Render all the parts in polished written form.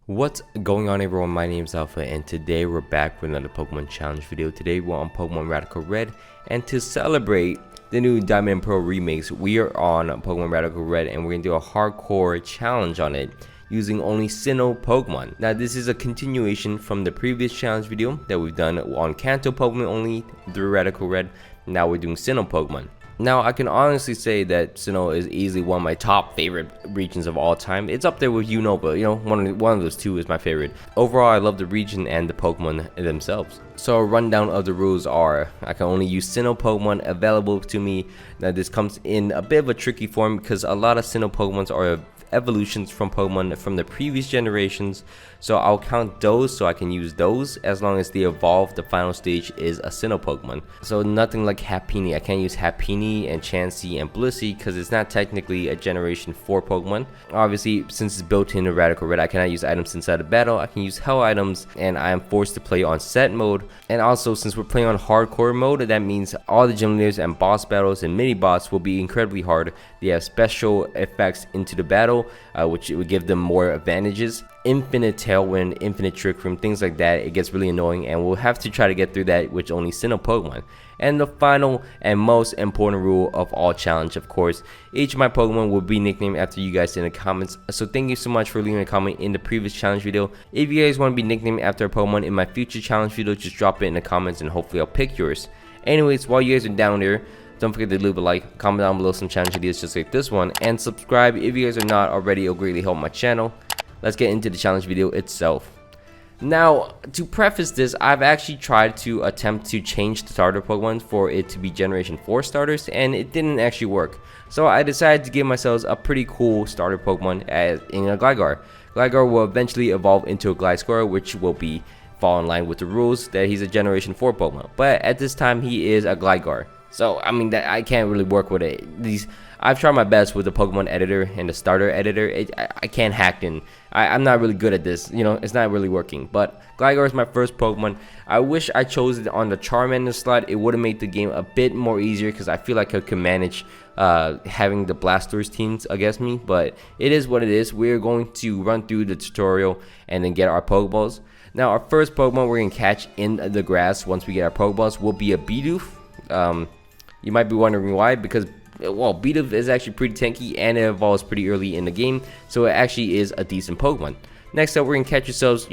What's going on, everyone? My name is Alpha, and today we're back with another Pokemon challenge video. Today we're on Pokemon Radical Red, and to celebrate the new Diamond and Pearl remakes, we are on Pokemon Radical Red, and we're gonna do a hardcore challenge on it using only SINNOH Pokemon. Now this is a continuation from the previous challenge video that we've done on Kanto Pokemon only through Radical Red. Now we're doing SINNOH Pokemon. Now I can honestly say that SINNOH is easily one of my top favorite regions of all time. It's up there with but one of those two is my favorite. Overall, I love the region and the Pokemon themselves. So a rundown of the rules are: I can only use SINNOH Pokemon available to me. Now this comes in a bit of a tricky form because a lot of SINNOH Pokemons are evolutions from Pokemon from the previous generations, so I'll count those, so I can use those as long as they evolve. The final stage is a SINNOH Pokemon, so nothing like Happiny. I can't use Happiny and Chansey and Blissey because it's not technically a generation 4 Pokemon. Obviously, since it's built into Radical Red, I cannot use items inside of battle. I can use hell items, and I am forced to play on set mode. And also, since we're playing on hardcore mode, that means all the gym leaders and boss battles and mini boss will be incredibly hard. They have special effects into the battle, which would give them more advantages. Infinite Tailwind, Infinite Trick Room, things like that. It gets really annoying, and we'll have to try to get through that with only SINNOH Pokemon. And the final and most important rule of all challenge, of course, each of my Pokemon will be nicknamed after you guys in the comments. So thank you so much for leaving a comment in the previous challenge video. If you guys want to be nicknamed after a Pokemon in my future challenge video, just drop it in the comments and hopefully I'll pick yours. Anyways, while you guys are down there, don't forget to leave a like, comment down below some challenge ideas just like this one, and subscribe if you guys are not already. It'll greatly help my channel. Let's get into the challenge video itself. Now, to preface this, I've actually tried to attempt to change the starter Pokemon for it to be Generation 4 starters, and it didn't actually work. So I decided to give myself a pretty cool starter Pokemon in a Gligar. Gligar will eventually evolve into a Gliscor, which will fall in line with the rules that he's a Generation 4 Pokemon. But at this time, he is a Gligar. So I mean that I can't really work with it. I've tried my best with the Pokemon editor and the starter editor. I can't hack in. I'm not really good at this. It's not really working. But Gligar is my first Pokemon. I wish I chose it on the Charmander slot. It would have made the game a bit more easier because I feel like I could manage having the Blastoise teams against me. But it is what it is. We're going to run through the tutorial and then get our Pokeballs. Now our first Pokemon we're gonna catch in the grass once we get our Pokeballs will be a Bidoof. You might be wondering why, because well, Bidoof is actually pretty tanky and it evolves pretty early in the game, so it actually is a decent Pokemon. Next up, we're gonna catch ourselves,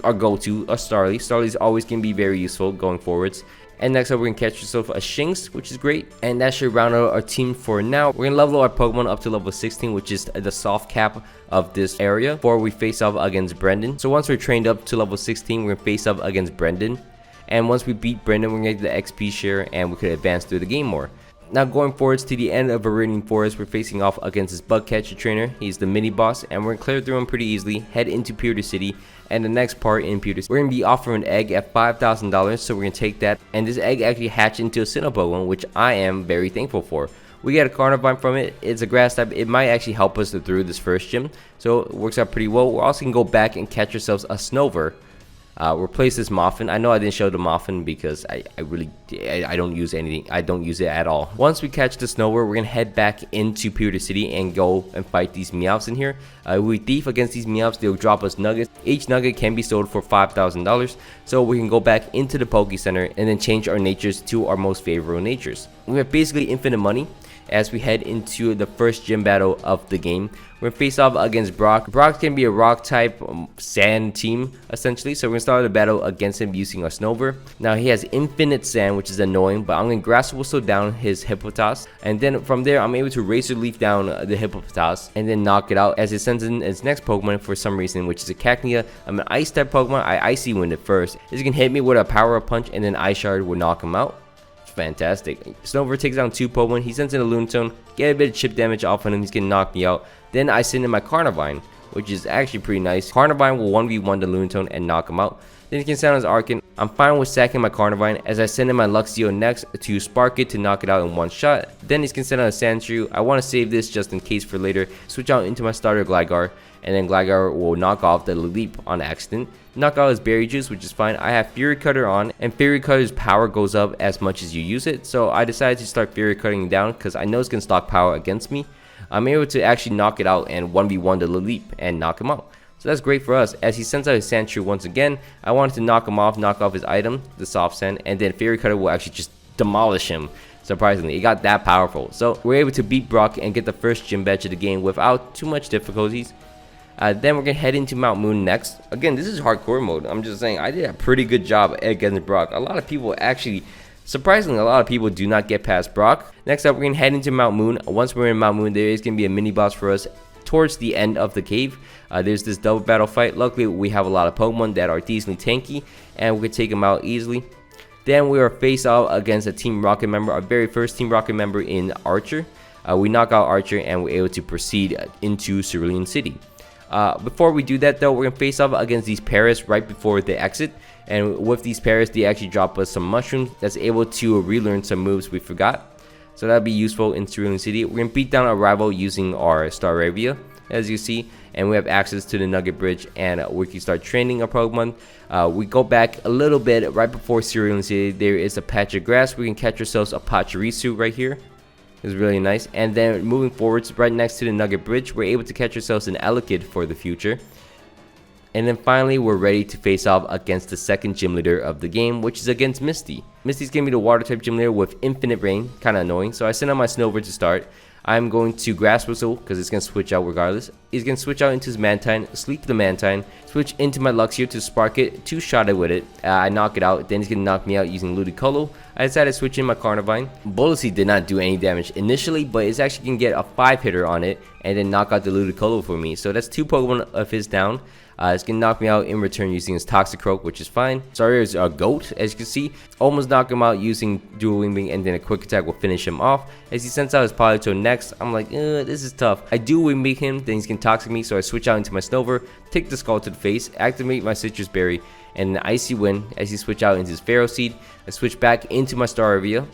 our go-to, a Starly. Starly's always gonna be very useful going forwards. And next up, we're gonna catch yourself a Shinx, which is great. And that should round out our team for now. We're gonna level our Pokemon up to level 16, which is the soft cap of this area, before we face off against Brendan. So once we're trained up to level 16, we're gonna face off against Brendan. And once we beat Brendan, we're going to get the XP share and we could advance through the game more. Now going forwards to the end of Viridian Forest, we're facing off against this bug catcher trainer. He's the mini boss, and we're going to clear through him pretty easily, head into Pewter City. And the next part in Pewter City, we're going to be offering an egg at $5,000, so we're going to take that. And this egg actually hatched into a SINNOH Pokemon, which I am very thankful for. We get a Carnivine from it. It's a grass type. It might actually help us through this first gym, so it works out pretty well. We're also going to go back and catch ourselves a Snover. Replace this Muffin. I know I didn't show the Muffin because I don't use anything. I don't use it at all. Once we catch the Snover, we're gonna head back into Pewter City and go and fight these Meowths in here. We thief against these Meowths. They'll drop us nuggets. Each nugget can be sold for $5,000, so we can go back into the Poke Center and then change our natures to our most favorable natures. We have basically infinite money as we head into the first gym battle of the game. We're gonna face off against Brock. Brock can be a rock type sand team essentially, so we're gonna start the battle against him using our Snover. Now he has infinite sand, which is annoying, but I'm gonna Grass Whistle down his Hippopotas, and then from there I'm able to Razor Leaf down the Hippopotas and then knock it out as it sends in its next Pokemon for some reason, which is a Cacnea. I'm an ice type Pokemon. I Icy Wind it first. It's gonna hit me with a Power Up Punch, and then Ice Shard will knock him out. Fantastic. Snover takes down 2 Pokemon. He sends in a Lunatone, get a bit of chip damage off on him. He's gonna knock me out. Then I send in my Carnivine, which is actually pretty nice. Carnivine will 1v1 the Lunatone and knock him out. Then he can send his Arcan. I'm fine with sacking my Carnivine as I send in my Luxio next to spark it to knock it out in one shot. Then he's can send out a Sandshrew. I want to save this just in case for later. Switch out into my starter Gligar, and then Gligar will knock off the Leap on accident. Knock out his Berry Juice, which is fine. I have Fury Cutter on, and Fury Cutter's power goes up as much as you use it. So I decided to start Fury Cutting down because I know it's going to stock power against me. I'm able to actually knock it out and 1v1 the Leap and knock him out. So that's great for us. As he sends out his Sandshrew once again, I wanted to knock off his item, the Soft Sand, and then Fairy Cutter will actually just demolish him. Surprisingly, it got that powerful. So we're able to beat Brock and get the first gym badge of the game without too much difficulties. Then we're gonna head into Mount Moon next. Again, this is hardcore mode. I'm just saying, I did a pretty good job against Brock. A lot of people actually, surprisingly, a lot of people do not get past Brock. Next up, we're gonna head into Mount Moon. Once we're in Mount Moon, there is gonna be a mini boss for us towards the end of the cave. There's this double battle fight. Luckily, we have a lot of Pokemon that are decently tanky, and we can take them out easily. Then we are face off against a Team Rocket member, our very first Team Rocket member in Archer. We knock out Archer and we're able to proceed into Cerulean City. Before we do that though, we're going to face off against these Paras right before the exit. And with these Paras, they actually drop us some mushrooms that's able to relearn some moves we forgot. So that'll be useful in Cerulean City. We're going to beat down our rival using our Staravia, as you see. And we have access to the Nugget Bridge, and we can start training our Pokemon. We go back a little bit right before Cerulean City. There is a patch of grass. We can catch ourselves a Pachirisu right here. It's really nice. And then moving forwards, right next to the Nugget Bridge, we're able to catch ourselves an Elekid for the future. And then finally, we're ready to face off against the second gym leader of the game, which is against Misty. Misty's gonna be the water type gym leader with infinite rain, kind of annoying. So I send out my Snover to start. I'm going to Grass Whistle because it's going to switch out regardless. He's going to switch out into his Mantine, sleep the Mantine, switch into my Luxio to spark it, two-shot it with it. I knock it out, then he's going to knock me out using Ludicolo. I decided to switch in my Carnivine. Bulletsy did not do any damage initially, but it's actually going to get a 5-hitter on it and then knock out the Ludicolo for me. So that's 2 Pokemon of his down. It's going to knock me out in return using his Toxicroak, which is fine. Sorry, is a goat, as you can see. Almost knock him out using Dual Wing, and then a quick attack will finish him off. As he sends out his Politoed next, I'm like, this is tough. I do Wing Beat him, then he's going to Toxic me, so I switch out into my Snover, take the Skull to the face, activate my Citrus Berry, and an Icy Wind. As he switch out into his Pharaoh Seed, I switch back into my Staravia.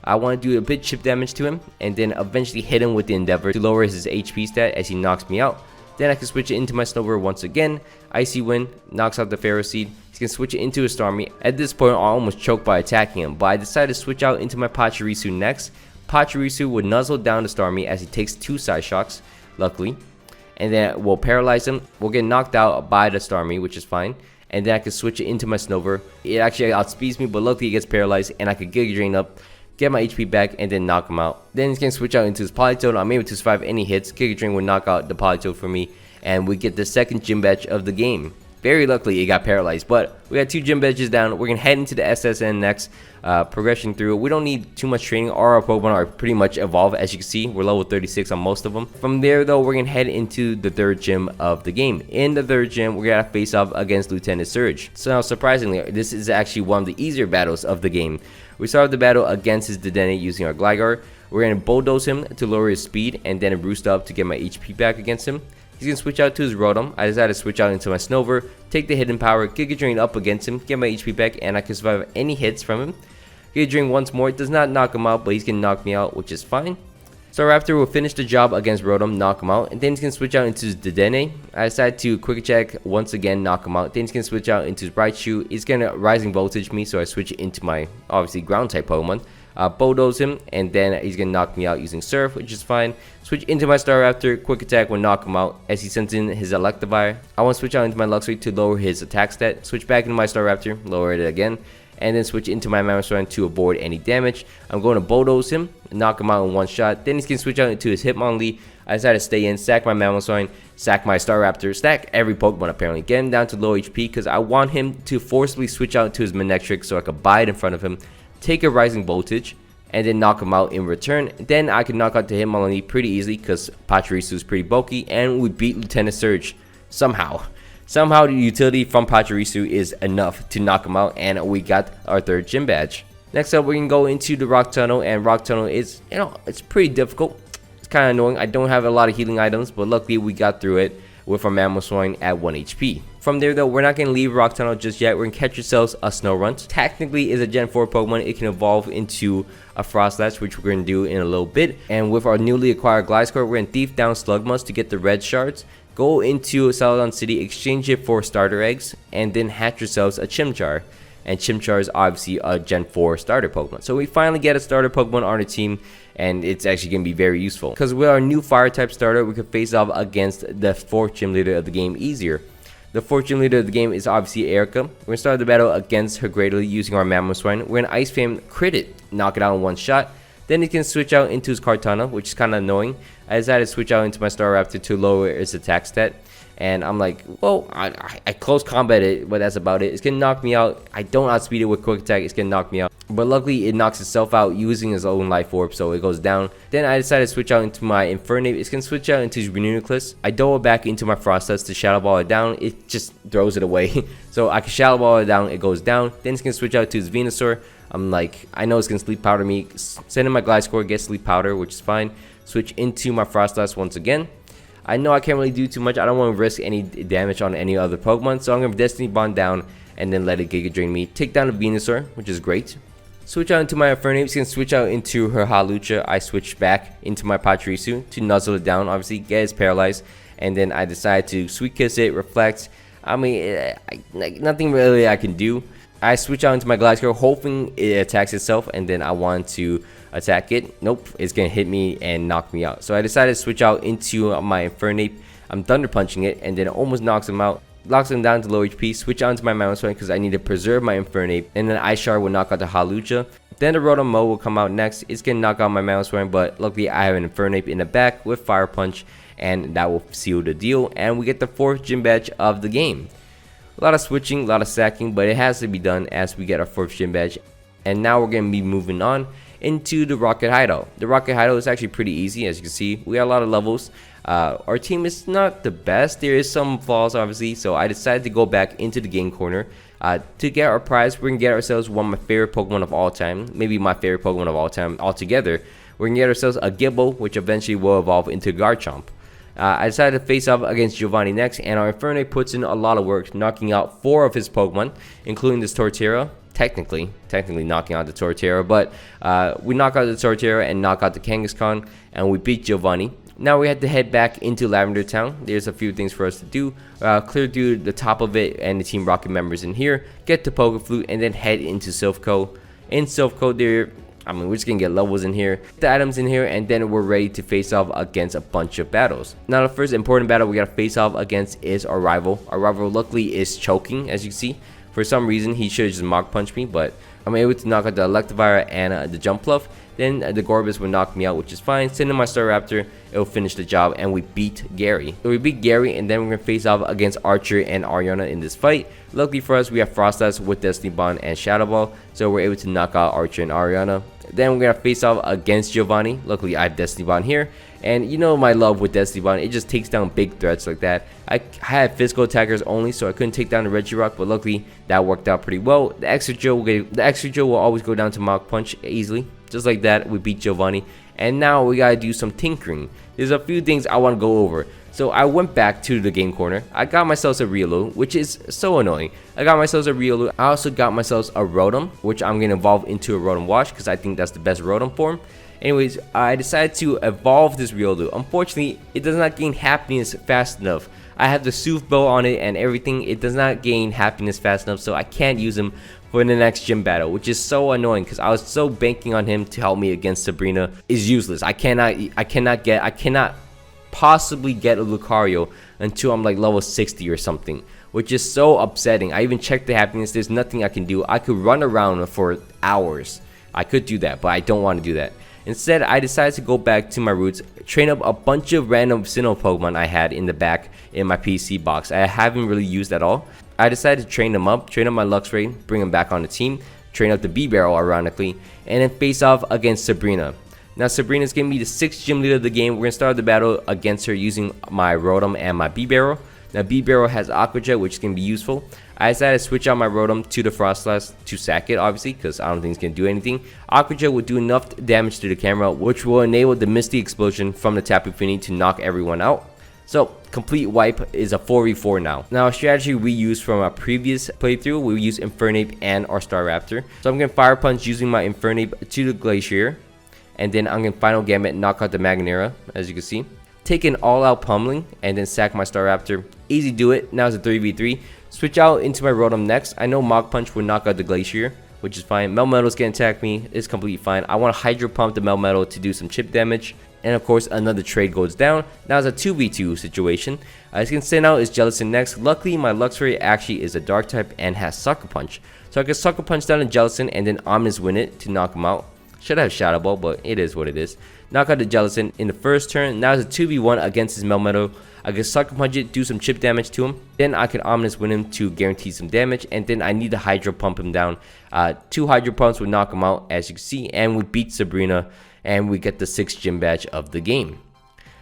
I want to do a bit chip damage to him, and then eventually hit him with the Endeavor to lower his HP stat as he knocks me out. Then I can switch it into my Snover once again. Icy Wind knocks out the Pharaoh Seed. He's going to switch it into a Starmie. At this point, I almost choked by attacking him, but I decided to switch out into my Pachirisu next. Pachirisu would nuzzle down the Starmie as he takes 2 Side Shocks, luckily. And then we'll paralyze him. We'll get knocked out by the Starmie, which is fine. And then I can switch it into my Snover. It actually outspeeds me, but luckily it gets paralyzed, and I can Giga Drain up, get my HP back, and then knock him out. Then he's going to switch out into his Politoed. I'm able to survive any hits. Giga Drain will knock out the Politoed for me, and we get the second gym badge of the game. Very luckily, it got paralyzed, but we got 2 gym badges down. We're going to head into the SSN next, progression through. We don't need too much training. Our Pokemon are pretty much evolved, as you can see. We're level 36 on most of them. From there, though, we're going to head into the 3rd gym of the game. In the 3rd gym, we're going to face off against Lieutenant Surge. So now, surprisingly, this is actually one of the easier battles of the game. We start the battle against his Dedenne using our Gligar. We're going to Bulldoze him to lower his speed, and then Roost up to get my HP back against him. He's going to switch out to his Rotom. I decided to switch out into my Snover, take the Hidden Power, Giga Drain up against him, get my HP back, and I can survive any hits from him. Giga Drain once more. It does not knock him out, but he's going to knock me out, which is fine. Staraptor will finish the job against Rotom, knock him out, and then he's going to switch out into his Dedenne. I decided to Quick Attack once again, knock him out. Then he's going to switch out into his Raichu. He's going to Rising Voltage me, so I switch it into my, obviously, Ground-type Pokemon. Bulldoze him, and then he's gonna knock me out using Surf, which is fine. Switch into my Staraptor, Quick Attack will knock him out as he sends in his Electivire. I want to switch out into my Luxray to lower his attack stat. Switch back into my Staraptor, lower it again, and then switch into my Mammoth to avoid any damage. I'm going to Bulldoze him, knock him out in one shot. Then he's gonna switch out into his Hitmonlee. I decided to stay in, sack my Mammoth, sack my Staraptor, stack every Pokemon apparently, get him down to low HP because I want him to forcibly switch out to his Manectric so I could buy it in front of him. Take a Rising Voltage, and then knock him out in return. Then I can knock out the Hitmonlee pretty easily because Pachirisu is pretty bulky, and we beat Lieutenant Surge somehow. Somehow the utility from Pachirisu is enough to knock him out, and we got our 3rd gym badge. Next up, we can go into the Rock Tunnel, and Rock Tunnel is, it's pretty difficult. It's kind of annoying. I don't have a lot of healing items, but luckily we got through it with our Mamoswine at 1 HP. From there though, we're not going to leave Rock Tunnel just yet. We're going to catch ourselves a Snorunt. Technically is a Gen 4 Pokemon. It can evolve into a Frostlass, which we're going to do in a little bit. And with our newly acquired Gliscor, we're going to thief down Slugmas to get the red shards. Go into Celadon City, exchange it for starter eggs, and then hatch yourselves a Chimchar. And Chimchar is obviously a Gen 4 starter Pokemon. So we finally get a starter Pokemon on our team, and it's actually going to be very useful. Because with our new Fire-type starter, we can face off against the 4th gym leader of the game easier. The fourth gym leader of the game is obviously Erica. We're gonna start the battle against her greatly using our Mammoth Swine. We're gonna Ice Flame crit it, knock it out in one shot. Then he can switch out into his Kartana, which is kind of annoying. I decided to switch out into my Staraptor to lower its attack stat. And I'm like, well, I close combat it, but that's about it. It's gonna knock me out. I don't outspeed it with quick attack. It's gonna knock me out. But luckily, it knocks itself out using its own life orb, so it goes down. Then I decided to switch out into my Infernape. It's gonna switch out into his Reuniclus. I double back into my Frost Dust to Shadow Ball it down. It just throws it away. So I can Shadow Ball it down. It goes down. Then it's gonna switch out to his Venusaur. I'm like, I know it's gonna Sleep Powder me. Send in my Gliscor, get Sleep Powder, which is fine. Switch into my Frost Dust once again. I know I can't really do too much. I don't want to risk any damage on any other Pokemon, so I'm going to Destiny Bond down and then let it Giga Drain me. Take down the Venusaur, which is great. Switch out into my Infernape. It's going to switch out into her Hawlucha. I switch back into my Pachirisu to nuzzle it down, obviously, get it paralyzed. And then I decide to Sweet Kiss it, Reflect. I mean, nothing really I can do. I switch out into my Gliscor, hoping it attacks itself, and then I want to attack it. Nope, it's gonna hit me and knock me out. So I decided to switch out into my Infernape. I'm Thunder Punching it, and then it almost knocks him out. Locks him down to low HP. Switch out into my Mammoth Swine because I need to preserve my Infernape, and then Ice Shard will knock out the Hawlucha. Then the Rotom Mow will come out next. It's gonna knock out my Mammoth Swine, but luckily I have an Infernape in the back with Fire Punch, and that will seal the deal. And we get the fourth gym badge of the game. A lot of switching, a lot of sacking, but it has to be done as we get our fourth gym badge. And now we're going to be moving on into the Rocket Hideout. The Rocket Hideout is actually pretty easy, as you can see. We got a lot of levels. Our team is not the best. There is some flaws, obviously, so I decided to go back into the game corner. To get our prize, we're going to get ourselves one of my favorite Pokemon of all time. Maybe my favorite Pokemon of all time altogether. We're going to get ourselves a Gibble, which eventually will evolve into Garchomp. I decided to face off against Giovanni next, and our Infernape puts in a lot of work, knocking out 4 of his Pokemon, including this Torterra. Technically knocking out the Torterra, but we knock out the Torterra and knock out the Kangaskhan, and we beat Giovanni. Now we have to head back into Lavender Town. There's a few things for us to do. Clear through the top of it and the Team Rocket members in here, get the Pokeflute, and then head into Silphco. In Silphco, we're just gonna get levels in here, the items in here, and then we're ready to face off against a bunch of battles. Now the first important battle we gotta face off against is our rival. Our rival luckily is choking, as you can see. For some reason he should have just Mach Punched me, but I'm able to knock out the Electivire and the Jumpluff. Then the Gorbis will knock me out, which is fine. Send in my Staraptor, it will finish the job, and we beat Gary. So we beat Gary, and then we're gonna face off against Archer and Ariana in this fight. Luckily for us, we have Frost Dust with Destiny Bond and Shadow Ball, so we're able to knock out Archer and Ariana. Then we're gonna face off against Giovanni. Luckily I have Destiny Bond here, and you know my love with Destiny Bond, it just takes down big threats like that. I had physical attackers only, so I couldn't take down the Regirock, but luckily that worked out pretty well. The extra Joe will always go down to Mach Punch easily. Just like that, we beat Giovanni. And now we gotta do some tinkering. There's a few things I want to go over. So I went back to the game corner. I got myself a Riolu, which is so annoying. I got myself a Riolu. I also got myself a Rotom, which I'm gonna evolve into a Rotom Wash because I think that's the best Rotom form. Anyways, I decided to evolve this Riolu. Unfortunately, it does not gain happiness fast enough. I have the Sooth Bow on it and everything. It does not gain happiness fast enough, so I can't use him for the next gym battle, which is so annoying because I was so banking on him to help me against Sabrina. Is useless. I cannot possibly get a Lucario until I'm like level 60 or something, which is so upsetting. I even checked the happiness. There's nothing I can do. I could run around for hours. I could do that, but I don't want to do that. Instead, I decided to go back to my roots, train up a bunch of random Sinnoh Pokemon I had in the back in my PC box. I haven't really used at all. I decided to train them up, train up my Luxray, bring them back on the team, train up the B-Barrel ironically, and then face off against Sabrina. Now Sabrina's gonna be the 6th gym leader of the game. We're gonna start the battle against her using my Rotom and my B-Barrel. Now B-Barrel has Aqua Jet, which is gonna be useful. I decided to switch out my Rotom to the Frostlass to sack it, obviously, because I don't think it's gonna do anything. Aqua Jet will do enough damage to the camera, which will enable the Misty Explosion from the Tapu Fini to knock everyone out. So, complete wipe is a 4v4 now. Now, a strategy we used from our previous playthrough, we use Infernape and our Staraptor. So, I'm going to Fire Punch using my Infernape to the Glacier. And then I'm going to Final Gambit, knock out the Magnera, as you can see. Take an all-out pummeling, and then sack my Staraptor. Easy do it. Now it's a 3v3. Switch out into my Rotom next. I know Mach Punch will knock out the Glacier, which is fine. Melmetal's going to attack me. It's completely fine. I want to Hydro Pump the Melmetal to do some chip damage. And of course, another trade goes down. Now it's a 2v2 situation. As you can see now, is Gelatin next. Luckily, my Luxray actually is a dark type and has Sucker Punch. So I can Sucker Punch down a Gelatin and then Omnis win it to knock him out. Should have Shadow Ball, but it is what it is. Knock out the Gelatin in the first turn. Now it's a 2v1 against his Melmetal. I can Sucker Punch it, do some chip damage to him. Then I can Omnis win him to guarantee some damage. And then I need to Hydro Pump him down. 2 Hydro Pumps would knock him out, as you can see. And we beat Sabrina. And we get the 6th gym badge of the game.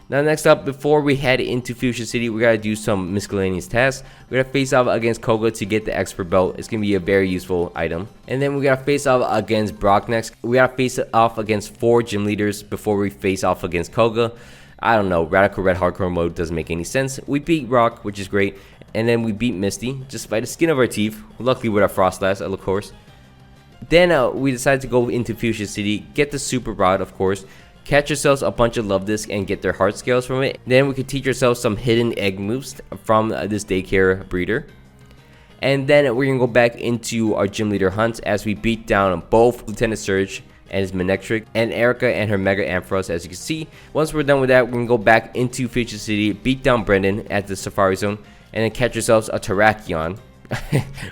Now next up, before we head into Fuchsia City, we gotta do some miscellaneous tasks. We gotta face off against Koga to get the expert belt. It's gonna be a very useful item. And then we gotta face off against Brock next. We gotta face off against 4 gym leaders before we face off against Koga. I don't know, Radical Red Hardcore mode doesn't make any sense. We beat Rock, which is great. And then we beat Misty, just by the skin of our teeth. Luckily with our Frostlass, of course. Then we decided to go into Fuchsia City, get the Super Rod, of course, catch ourselves a bunch of Love Discs and get their heart scales from it. Then we could teach ourselves some hidden egg moves from this daycare breeder. And then we're going to go back into our gym leader hunts as we beat down both Lieutenant Surge and his Manectric and Erica and her Mega Ampharos, as you can see. Once we're done with that, we're going to go back into Fuchsia City, beat down Brendan at the Safari Zone, and then catch ourselves a Terrakion.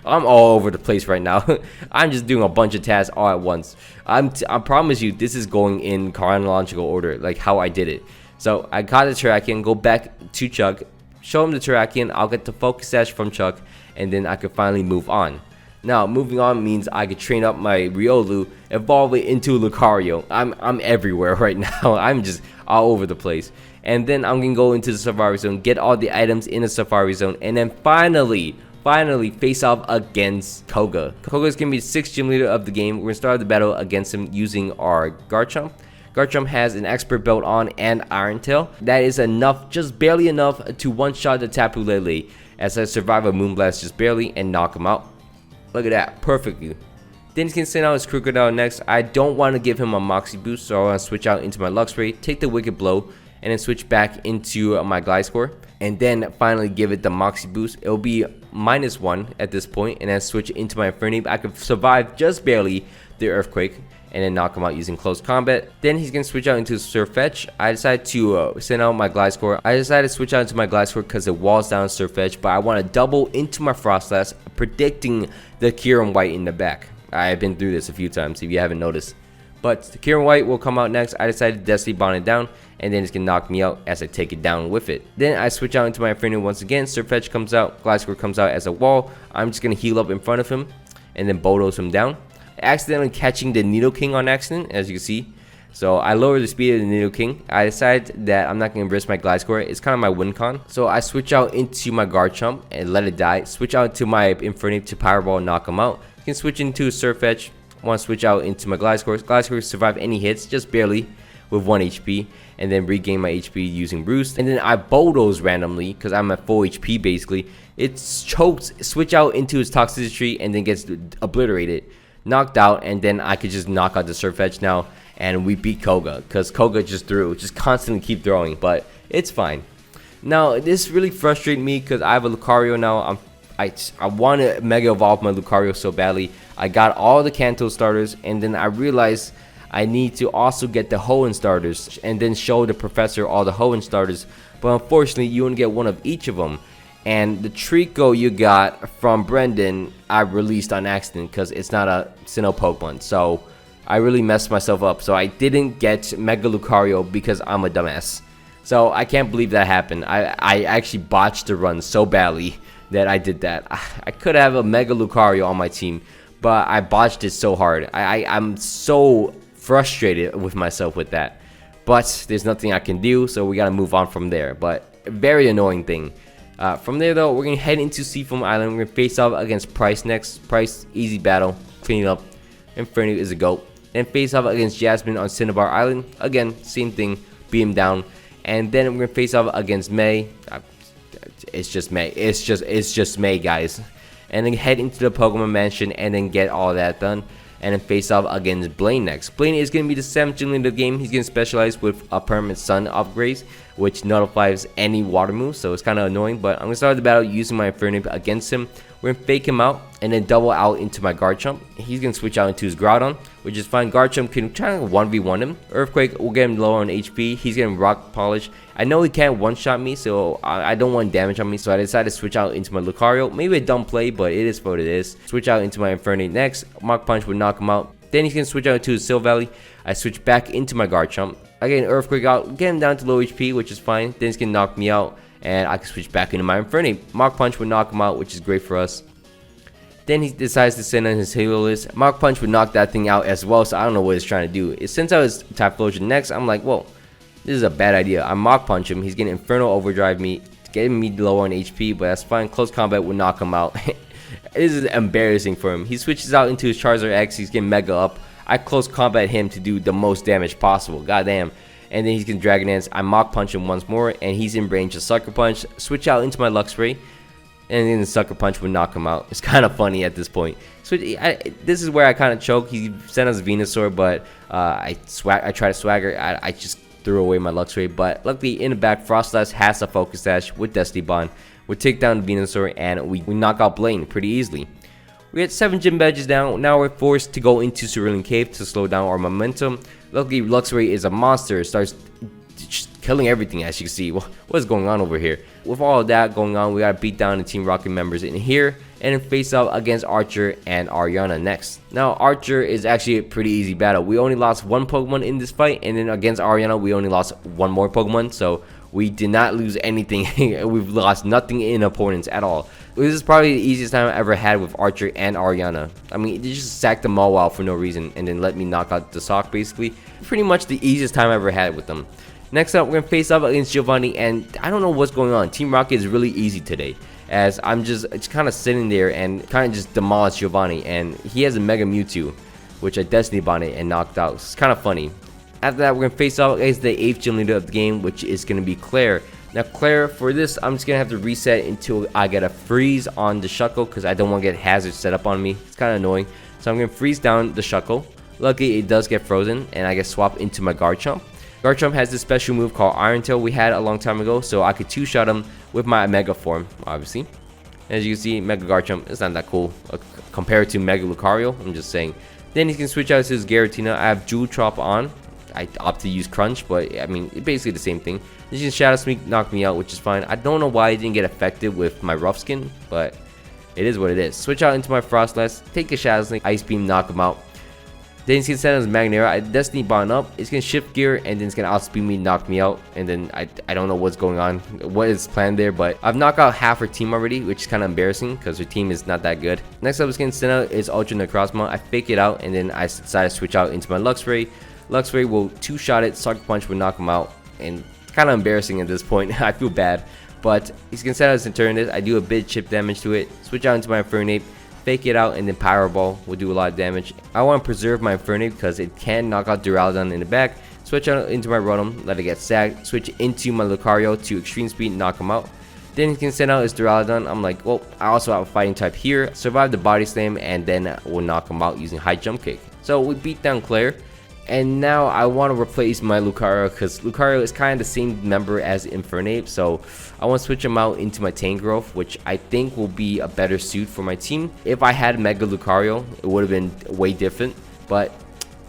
I'm all over the place right now. I'm just doing a bunch of tasks all at once. I promise you, this is going in chronological order, like how I did it. So I got the Terrakion, go back to Chuck, show him the Terrakion, I'll get the Focus Sash from Chuck, and then I can finally move on. Now, moving on means I could train up my Riolu, evolve it into Lucario. I'm everywhere right now. I'm just all over the place. And then I'm gonna go into the Safari Zone, get all the items in the Safari Zone, and then finally face off against Koga. Koga is going to be the 6th gym leader of the game. We're going to start the battle against him using our Garchomp. Garchomp has an expert belt on and Iron Tail. That is enough, just barely enough, to one-shot the Tapu Lele as I survive a Moonblast just barely and knock him out. Look at that, perfectly. Then you can send out his Crocodile next. I don't want to give him a Moxie boost, so I want to switch out into my Luxray, take the Wicked Blow, and then switch back into my Gliscor. And then finally give it the Moxie boost. It'll be -1 at this point, and then switch into my Infernape. I could survive just barely the Earthquake and then knock him out using close combat. Then he's gonna switch out into Surfetch. I decided to send out my Gliscor. I decided to switch out into my Gliscor because it walls down Surfetch, but I want to double into my Frostlass, predicting the Kieran White in the back. I've been through this a few times if you haven't noticed. But the Kieran White will come out next. I decided to Destiny Bond it down, and then it's going to knock me out as I take it down with it. Then I switch out into my Inferno once again. Surfetch comes out, Gliscor comes out as a wall. I'm just going to heal up in front of him, and then Bodos him down. Accidentally catching the Nidoking on accident, as you can see. So I lower the speed of the Nidoking. I decided that I'm not going to risk my Gliscor. It's kind of my win con. So I switch out into my Garchomp and let it die. Switch out to my Infernape to Powerball and knock him out. You can switch into Surfetch. Want to switch out into my Gliscor. Gliscor survive any hits, just barely, with 1 HP, and then regain my HP using Roost. And then I Bodos randomly, because I'm at full HP basically. It's choked, switch out into his Toxicity, and then gets obliterated, knocked out, and then I could just knock out the Surfetch now, and we beat Koga, because Koga just constantly keep throwing, but it's fine. Now, this really frustrated me, because I have a Lucario now. I want to Mega Evolve my Lucario so badly. I got all the Kanto starters, and then I realized I need to also get the Hoenn starters, and then show the professor all the Hoenn starters. But unfortunately, you only get one of each of them. And the Trico you got from Brendan, I released on accident, because it's not a Sinnoh Pokemon. So I really messed myself up. So I didn't get Mega Lucario because I'm a dumbass. So I can't believe that happened. I actually botched the run so badly that I did that. I could have a Mega Lucario on my team, but I botched it so hard. I'm so frustrated with myself with that. But there's nothing I can do, so we gotta move on from there. But very annoying thing. From there though, we're gonna head into Seafoam Island. We're gonna face off against Price next. Price, easy battle, clean it up. Inferno is a goat. Then face off against Jasmine on Cinnabar Island. Again, same thing, beat him down. And then we're gonna face off against May. It's just May. It's just May, guys. And then head into the Pokemon Mansion and then get all that done. And then face off against Blaine next. Blaine is going to be the 7th gym leader of the game. He's going to specialize with a Permanent Sun upgrades, which nullifies any water moves. So it's kind of annoying. But I'm going to start the battle using my Infernape against him. we're gonna fake him out and then double out into my Garchomp. He's gonna switch out into his Groudon, which is fine. Garchomp can try to 1v1 him. Earthquake will get him low on HP. He's getting Rock Polish. I know he can't one-shot me, so I don't want damage on me, so I decided to switch out into my Lucario. Maybe a dumb play, but it is what it is. Switch out into my Infernape next. Mach Punch would knock him out. Then he's gonna switch out into his Silvally. I switch back into my Garchomp. I get an Earthquake out, get him down to low HP, which is fine. Then he's gonna knock me out, and I can switch back into my Infernape. Mach Punch would knock him out, which is great for us. Then he decides to send on his Heliolisk. Mach Punch would knock that thing out as well, so I don't know what he's trying to do. Since I was Typhlosion next, I'm like, whoa, this is a bad idea. I Mach Punch him. He's getting Infernal Overdrive me, getting me low on HP, but that's fine. Close Combat would knock him out. This is embarrassing for him. He switches out into his Charizard X. He's getting Mega Up. I Close Combat him to do the most damage possible. Goddamn. And then he's gonna Dragon Dance. I Mach Punch him once more, and he's in range of Sucker Punch. Switch out into my Luxray, and then the Sucker Punch would knock him out. It's kind of funny at this point. So this is where I kind of choke. He sent us Venusaur, but I try to swagger. I just threw away my Luxray, but luckily in the back, Froslass has a Focus Sash with Destiny Bond. We take down Venusaur, and we knock out Blaine pretty easily. We had 7 Gym Badges down. Now we're forced to go into Cerulean Cave to slow down our momentum. Luckily, Luxray is a monster. It starts just killing everything, as you can see. What is going on over here? With all of that going on, we gotta beat down the Team Rocket members in here and then face up against Archer and Ariana next. Now, Archer is actually a pretty easy battle. We only lost 1 Pokemon in this fight, and then against Ariana, we only lost 1 more Pokemon. So we did not lose anything. We've lost nothing in opponents at all. This is probably the easiest time I ever had with Archer and Ariana. I mean, they just sacked them all out for no reason and then let me knock out the sock, basically. Pretty much the easiest time I ever had with them. Next up, we're going to face up against Giovanni, and I don't know what's going on. Team Rocket is really easy today, as I'm just kind of sitting there and kind of just demolished Giovanni, and he has a Mega Mewtwo, which I Destiny Bonded and knocked out. It's kind of funny. After that, we're going to face off against the 8th gym leader of the game, which is going to be Claire. Now, Claire, for this, I'm just going to have to reset until I get a freeze on the Shuckle, because I don't want to get hazards set up on me. It's kind of annoying. So I'm going to freeze down the Shuckle. Luckily, it does get frozen, and I get swapped into my Garchomp. Garchomp has this special move called Iron Tail we had a long time ago, so I could 2-shot him with my Mega form, obviously. As you can see, Mega Garchomp is not that cool compared to Mega Lucario, I'm just saying. Then he can switch out to his Giratina. I have Jewel Chop on. I opt to use Crunch, but I mean, it's basically the same thing. He can Shadow Sneak, knock me out, which is fine. I don't know why it didn't get affected with my Rough Skin, but it is what it is. Switch out into my Frostlass, take a Shadow Sneak, Ice Beam, knock him out. Then he's gonna send his Magnera. I Destiny Bond up. It's gonna shift gear, and then it's gonna outspeed me, knock me out. And then I don't know what's going on, what is planned there, but I've knocked out half her team already, which is kind of embarrassing because her team is not that good. Next up is gonna send out is Ultra Necrosma. I fake it out, and then I decide to switch out into my Luxray. Luxray will 2-shot it. Sucker Punch will knock him out, and it's kind of embarrassing at this point. I feel bad, but he's gonna send out his Eternatus. I do a bit chip damage to it. Switch out into my Infernape. Fake it out, and then Power Ball will do a lot of damage. I want to preserve my Infernape because it can knock out Duraludon in the back. Switch out into my Rotom, let it get sagged. Switch into my Lucario to Extreme Speed, knock him out. Then he can send out his Duraludon. I'm like, well, I also have a fighting type here. Survive the Body Slam, and then we'll knock him out using High Jump Kick. So we beat down Claire. And now I want to replace my Lucario because Lucario is kind of the same member as Infernape. So I want to switch him out into my Tangrowth, which I think will be a better suit for my team. If I had Mega Lucario, it would have been way different. But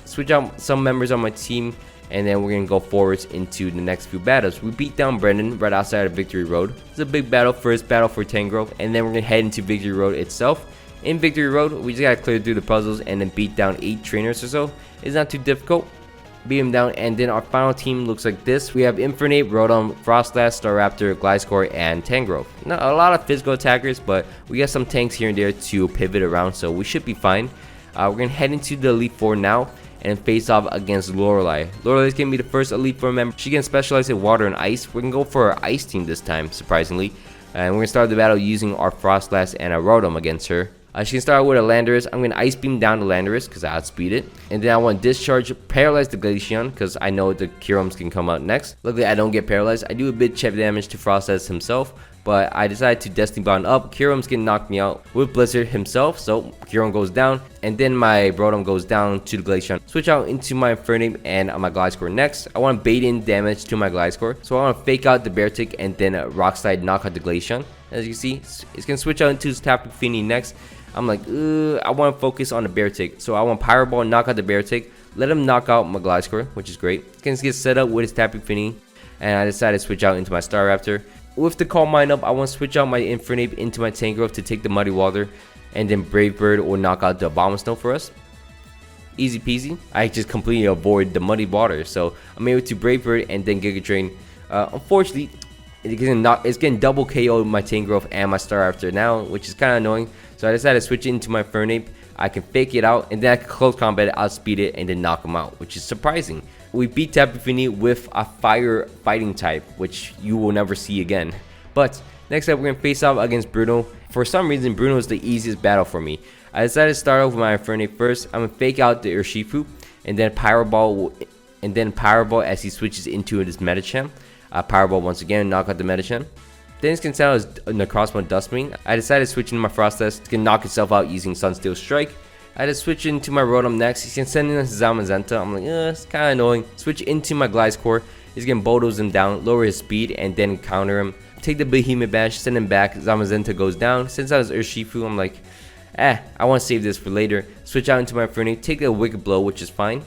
switch out some members on my team, and then we're going to go forwards into the next few battles. We beat down Brendan right outside of Victory Road. It's a big battle, first battle for Tangrowth, and then we're going to head into Victory Road itself. In Victory Road, we just gotta clear through the puzzles and then beat down 8 trainers or so. It's not too difficult. Beat him down, and then our final team looks like this. We have Infernape, Rotom, Frostlass, Staraptor, Gliscor, and Tangrowth. Not a lot of physical attackers, but we got some tanks here and there to pivot around, so we should be fine. We're gonna head into the Elite Four now and face off against Lorelei. Lorelei is gonna be the first Elite Four member. She can specialize in water and ice. We're gonna go for our ice team this time, surprisingly. And we're gonna start the battle using our Frostlass and our Rotom against her. She can start with a Landorus. I'm going to Ice Beam down the Landorus because I outspeed it. And then I want to Discharge, Paralyze the Glaceon because I know the Kyurems can come out next. Luckily, I don't get paralyzed. I do a bit chip damage to Frostlass himself, but I decided to Destiny Bond up. Kyurem's gonna knock me out with Blizzard himself, so Kyurem goes down, and then my Rotom goes down to the Glaceon. Switch out into my Infernape and my Gliscor next. I want to bait in damage to my Gliscor, so I want to fake out the Bear Tick and then Rock Slide knock out the Glaceon. As you see, it's gonna switch out into Tapu Fini next. I'm like, I want to focus on the Bear Tick, so I want Pyro Ball, knock out the Bear Tick, let him knock out my Gliscor, which is great. It's gonna get set up with his Tapu Fini, and I decided to switch out into my Staraptor. With the Calm Mind up, I want to switch out my Infernape into my Tangrowth to take the Muddy Water, and then Brave Bird will knock out the Abomasnow for us. Easy peasy. I just completely avoid the Muddy Water, so I'm able to Brave Bird and then Giga Drain. Unfortunately, it's getting double KO my Tangrowth and my Staraptor now, which is kind of annoying. So I decided to switch into my Infernape. I can fake it out, and then I can close combat, outspeed it, and then knock him out, which is surprising. We beat Tapu Fini with a fire fighting type, which you will never see again. But next up, we're gonna face off against Bruno. For some reason, Bruno is the easiest battle for me. I decided to start off with my Infernape first. I'm gonna fake out the Urshifu, and then Pyro Ball, as he switches into this Medicham. Pyro Ball once again, knock out the Medicham. Then it's gonna sound as Necrosma Dustmane. I decided to switch into my Frostlass. It's gonna knock itself out using Sunsteel Strike. I had to switch into my Rotom next. He's gonna send in a Zamazenta. I'm like, it's kind of annoying. Switch into my Gliscor. He's gonna bulldoze him down, lower his speed, and then counter him. Take the Behemoth Bash, send him back. Zamazenta goes down. Since I was Urshifu, I'm like, I want to save this for later. Switch out into my Infernape. Take the Wicked Blow, which is fine.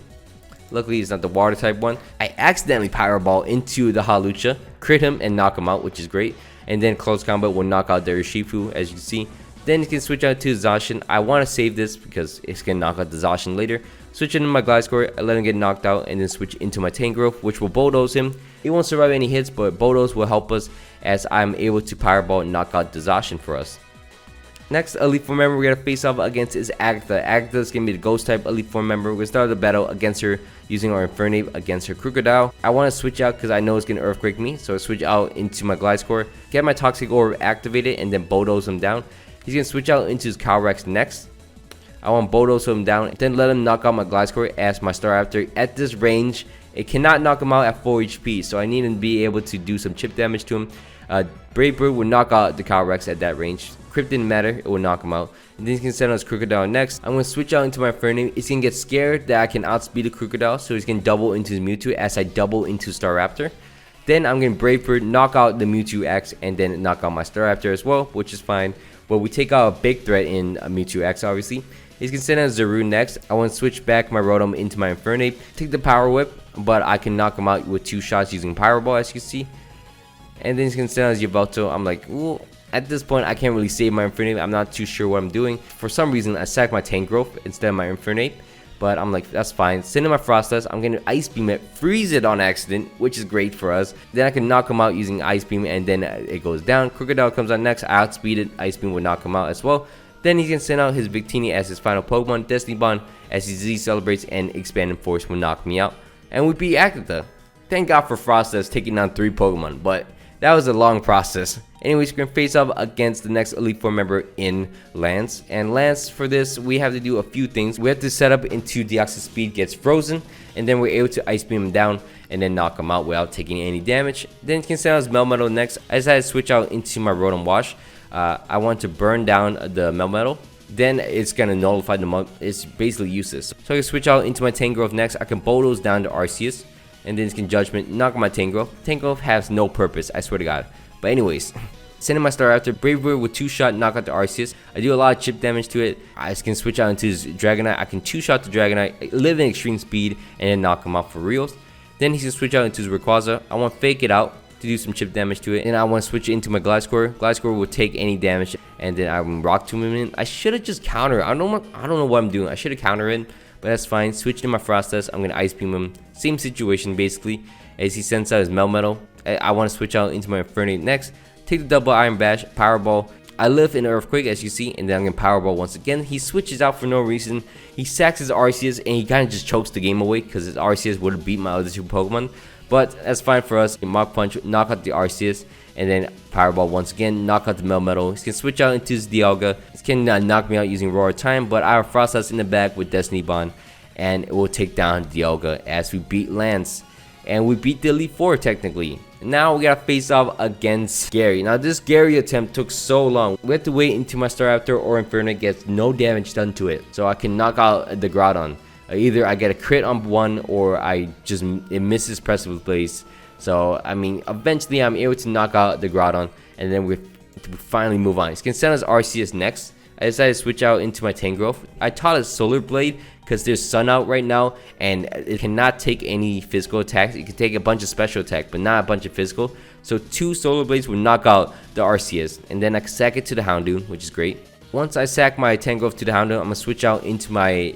Luckily, it's not the water type one. I accidentally Pyro Ball into the Hawlucha, crit him, and knock him out, which is great. And then close combat will knock out the Urshifu, as you can see. Then you can switch out to Zacian. I want to save this because it's going to knock out the Zacian later. Switch into my Gliscor, I let him get knocked out, and then switch into my Tangrowth, which will bulldoze him. He won't survive any hits, but bulldoze will help us as I'm able to Pyro Ball and knock out the Zacian for us. Next Elite Four member we're going to face off against is Agatha. Agatha is going to be the Ghost type Elite Four member. We're going to start the battle against her using our Infernape against her Crocodile. I want to switch out because I know it's going to Earthquake me, so I switch out into my Gliscor, get my Toxic Orb activated, and then bulldoze him down. He's going to switch out into his Calyrex next. I want bulldoze him down, then let him knock out my Gliscor as my Staraptor. At this range, it cannot knock him out at 4 HP, so I need to be able to do some chip damage to him. Brave Bird will knock out the Calyrex at that range. Crypt didn't matter, it will knock him out. And then he can send us Crocodile next. I'm going to switch out into my Infernape. It's going to get scared that I can outspeed the Crocodile, so he's going to double into his Mewtwo as I double into Staraptor. Then I'm going to Brave Bird, knock out the Mewtwo X, and then knock out my Staraptor as well, which is fine. But we take out a big threat in Mewtwo X, obviously. He's going to send out Zaru next. I want to switch back my Rotom into my Infernape. Take the Power Whip, but I can knock him out with 2 shots using Pyro Ball, as you can see. And then he's going to send out Yveltal. I'm like, ooh. At this point, I can't really save my Infernape. I'm not too sure what I'm doing. For some reason, I sacked my Tangrowth instead of my Infernape. But I'm like, that's fine. Send in my Frostlass. I'm going to Ice Beam it, freeze it on accident, which is great for us. Then I can knock him out using Ice Beam, and then it goes down. Crocodile comes out next. I outspeed it. Ice Beam will knock him out as well. Then he can send out his Victini as his final Pokemon. Destiny Bond as his Z celebrates, and Expanding Force will knock me out. And we beat Agatha. Thank God for Frostlass taking on 3 Pokemon, but that was a long process. Anyways, we're going to face off against the next Elite Four member in Lance. And Lance, for this, we have to do a few things. We have to set up into Deoxys Speed gets frozen, and then we're able to Ice Beam him down and then knock him out without taking any damage. Then you can send out his Melmetal next. I decided to switch out into my Rotom Wash. I want to burn down the Melmetal. Then it's going to nullify the Mud. It's basically useless. So I can switch out into my Tangrowth next. I can bulldoze down the Arceus. And then it can Judgment, knock my Tangrowth. Tangrowth has no purpose, I swear to God. But anyways, send in my Staraptor. Brave Bird with 2-shot, knock out the Arceus. I do a lot of chip damage to it. I can switch out into his Dragonite. I can 2-shot the Dragonite, live in extreme speed, and then knock him out for reals. Then he can switch out into his Rayquaza. I want to fake it out to do some chip damage to it. And I want to switch into my Gliscor. Gliscor will take any damage, and then I'm Rock Tomb him in. I should have just countered. I don't know what I'm doing. I should have countered it, but that's fine. Switch to my Frostlass. I'm going to Ice Beam him. Same situation basically as he sends out his Melmetal. I want to switch out into my Infernape next. Take the double Iron Bash, Power Ball. I live in Earthquake, as you see, and then I'm going to Power Ball once again. He switches out for no reason. He sacks his Arceus, and he kind of just chokes the game away because his Arceus would have beat my other 2 Pokemon. But that's fine for us. Mach Punch, knock out the Arceus, and then Power Ball once again, knock out the Melmetal. He can switch out into his Dialga. He can knock me out using Roar Time, but I have Frostlass in the back with Destiny Bond, and it will take down Dialga as we beat Lance. and we beat the Elite Four technically. Now we gotta face off against Gary. Now this Gary attempt took so long. We have to wait until my Staraptor or Inferno gets no damage done to it, so I can knock out the Groudon. Either I get a crit on one, or it misses Precipice Blaze. So I mean, eventually I'm able to knock out the Groudon, and then we finally move on. Skinsena's RCS next. I decided to switch out into my Tangrowth. I taught it Solar Blade because there's sun out right now and it cannot take any physical attacks. It can take a bunch of special attack, but not a bunch of physical. So 2 Solar Blades will knock out the RCS, and then I can sack it to the Houndoom, which is great. Once I sack my Tangrowth to the Houndoom, I'm gonna switch out into my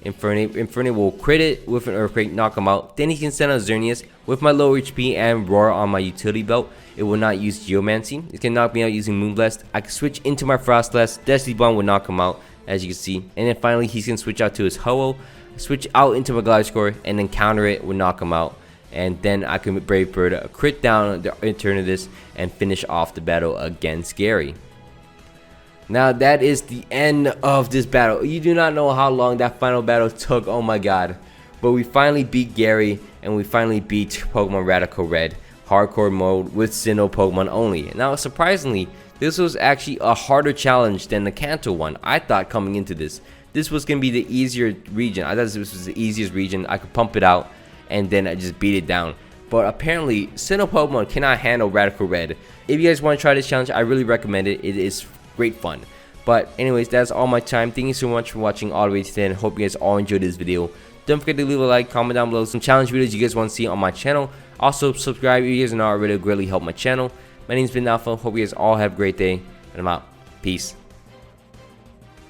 Inferno. Inferno will crit it with an Earthquake, knock him out. Then he can send out Xerneas with my low HP and Roar on my utility belt. It will not use Geomancy. It can knock me out using Moonblast. I can switch into my Frostblast. Destiny Bomb will knock him out, as you can see. And then finally, he's going to switch out to his Ho-Oh, switch out into my Gliscor, and then counter it will knock him out. And then I can Brave Bird, crit down the Eternatus, and finish off the battle against Gary. Now that is the end of this battle. You do not know how long that final battle took, oh my god. But we finally beat Gary, and we finally beat Pokemon Radical Red hardcore mode with Sinnoh Pokemon only. Now surprisingly, this was actually a harder challenge than the Kanto one. I thought coming into this was going to be the easier region. I thought this was the easiest region. I could pump it out and then I just beat it down. But apparently Sinnoh Pokemon cannot handle Radical Red. If you guys want to try this challenge, I really recommend it. It is great fun. But anyways, that's all my time. Thank you so much for watching all the way to the end. Hope you guys all enjoyed this video. Don't forget to leave a like, comment down below some challenge videos you guys want to see on my channel. Also subscribe if you guys are not already, greatly help my channel. My name's been Alpha. Hope you guys all have a great day, and I'm out. Peace.